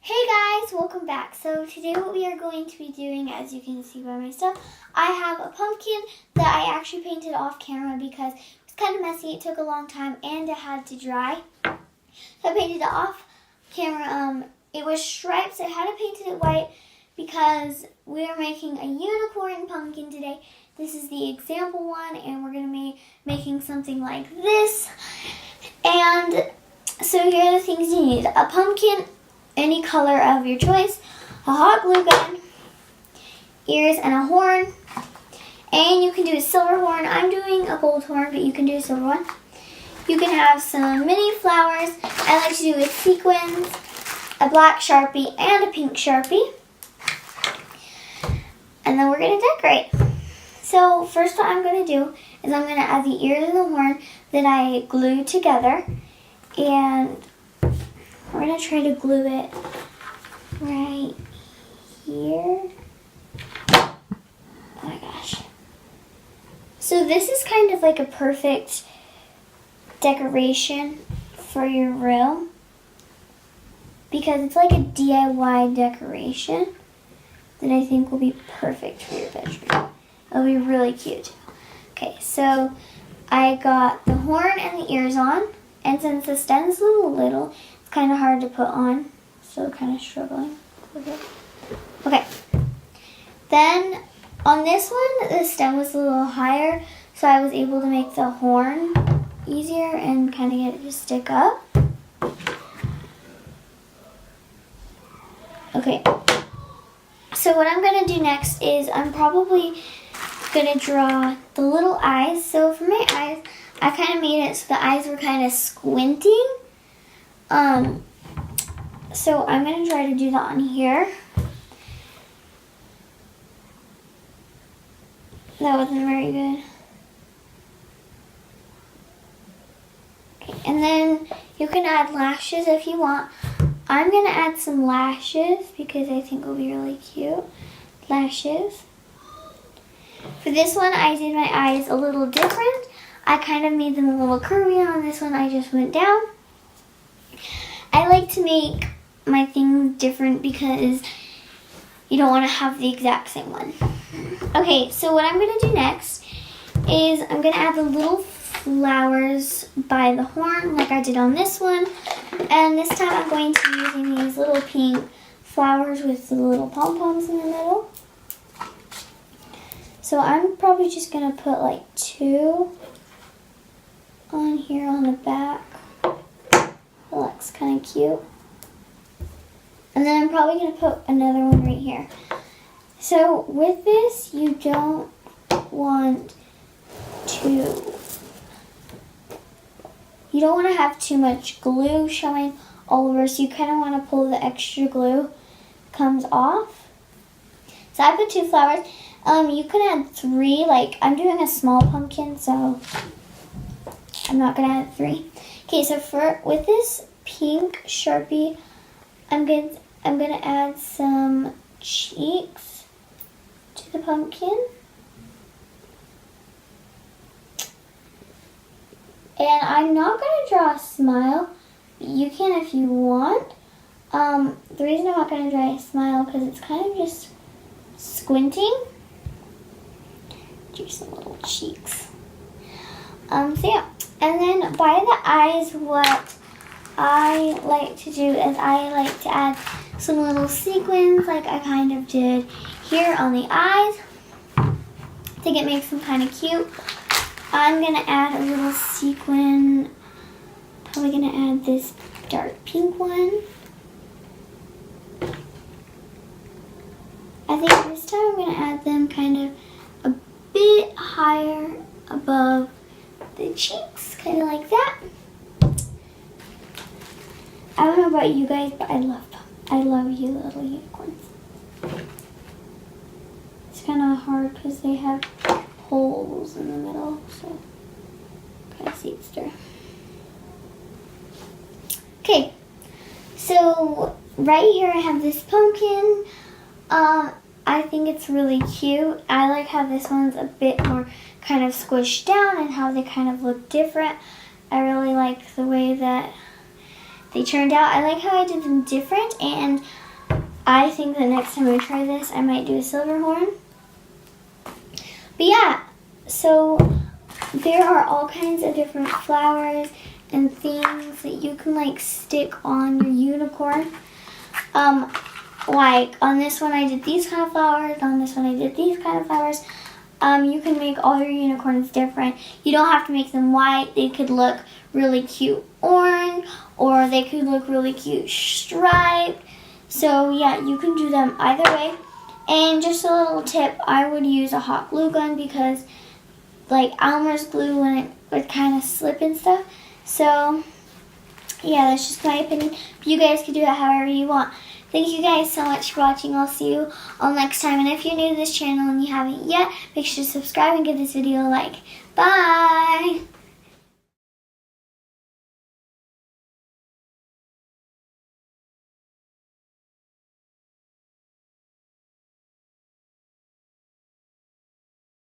Hey guys, welcome back. So today what we are going to be doing, as you can see by my stuff, I have a pumpkin that I actually painted off camera because it was kind of messy. It took a long time and it had to dry. So I painted it off camera. It was stripes. I had to paint it white because we are making a unicorn pumpkin today. This is the example one, and we're going to be making something like this. And so here are the things you need. A pumpkin, any color of your choice, a hot glue gun, ears, and a horn. And you can do a silver horn. I'm doing a gold horn, but you can do a silver one. You can have some mini flowers. I like to do with sequins, a black Sharpie, and a pink Sharpie. And then we're going to decorate. So first what I'm going to do is I'm going to add the ears and the horn that I glued together. And we're going to try to glue it right here. Oh my gosh. So this is kind of like a perfect decoration for your room because it's like a DIY decoration that I think will be perfect for your bedroom. It'll be really cute. Okay, so I got the horn and the ears on, and since the stem's a little, it's kind of hard to put on, so kind of struggling with it. Okay, then on this one, the stem was a little higher, so I was able to make the horn easier and kind of get it to stick up. Okay, so what I'm going to do next is I'm probably going to draw the little eyes. So for my eyes, I kind of made it so the eyes were kind of squinting. So I'm going to try to do that on here. That wasn't very good. Okay, and then you can add lashes if you want. I'm going to add some lashes because I think it'll be really cute. Lashes. For this one, I did my eyes a little different. I kind of made them a little curvy, and on this one, I just went down. I like to make my things different because you don't want to have the exact same one. Okay, so what I'm going to do next is I'm going to add the little flowers by the horn like I did on this one. And this time I'm going to be using these little pink flowers with the little pom-poms in the middle. So I'm probably just going to put like 2 on here on the back. That looks kind of cute. And then I'm probably going to put another one right here. So with this, you don't want to have too much glue showing all over, so you kind of want to pull the extra glue comes off. So I put 2 flowers. You can add 3, like I'm doing a small pumpkin, so I'm not going to add 3. Okay, so with this pink Sharpie, I'm going to add some cheeks to the pumpkin. And I'm not going to draw a smile. You can if you want. The reason I'm not going to draw a smile because it's kind of just squinting. Do some little cheeks. So yeah. And then by the eyes, what I like to do is I like to add some little sequins like I kind of did here on the eyes. I think it makes them kind of cute. I'm going to add a little sequin. Probably going to add this dark pink one. I think this time I'm going to add them kind of a bit higher above the cheeks, kind of like that. I don't know about you guys, but I love you little unicorns. It's kind of hard because they have holes in the middle, so kind of see it's there. Okay, so right here I have this pumpkin. I think it's really cute. I like how this one's a bit more kind of squished down and how they kind of look different. I really like the way that they turned out. I like how I did them different, and I think the next time I try this, I might do a silver horn. But yeah, so there are all kinds of different flowers and things that you can like stick on your unicorn. Like on this one I did these kind of flowers, on this one I did these kind of flowers. You can make all your unicorns different. You don't have to make them white. They could look really cute orange, or they could look really cute striped. So yeah, you can do them either way. And just a little tip, I would use a hot glue gun because like Elmer's glue wouldn't would kind of slip and stuff. So yeah, that's just my opinion. You guys can do it however you want. Thank you guys so much for watching. I'll see you all next time. And if you're new to this channel and you haven't yet, make sure to subscribe and give this video a like. Bye!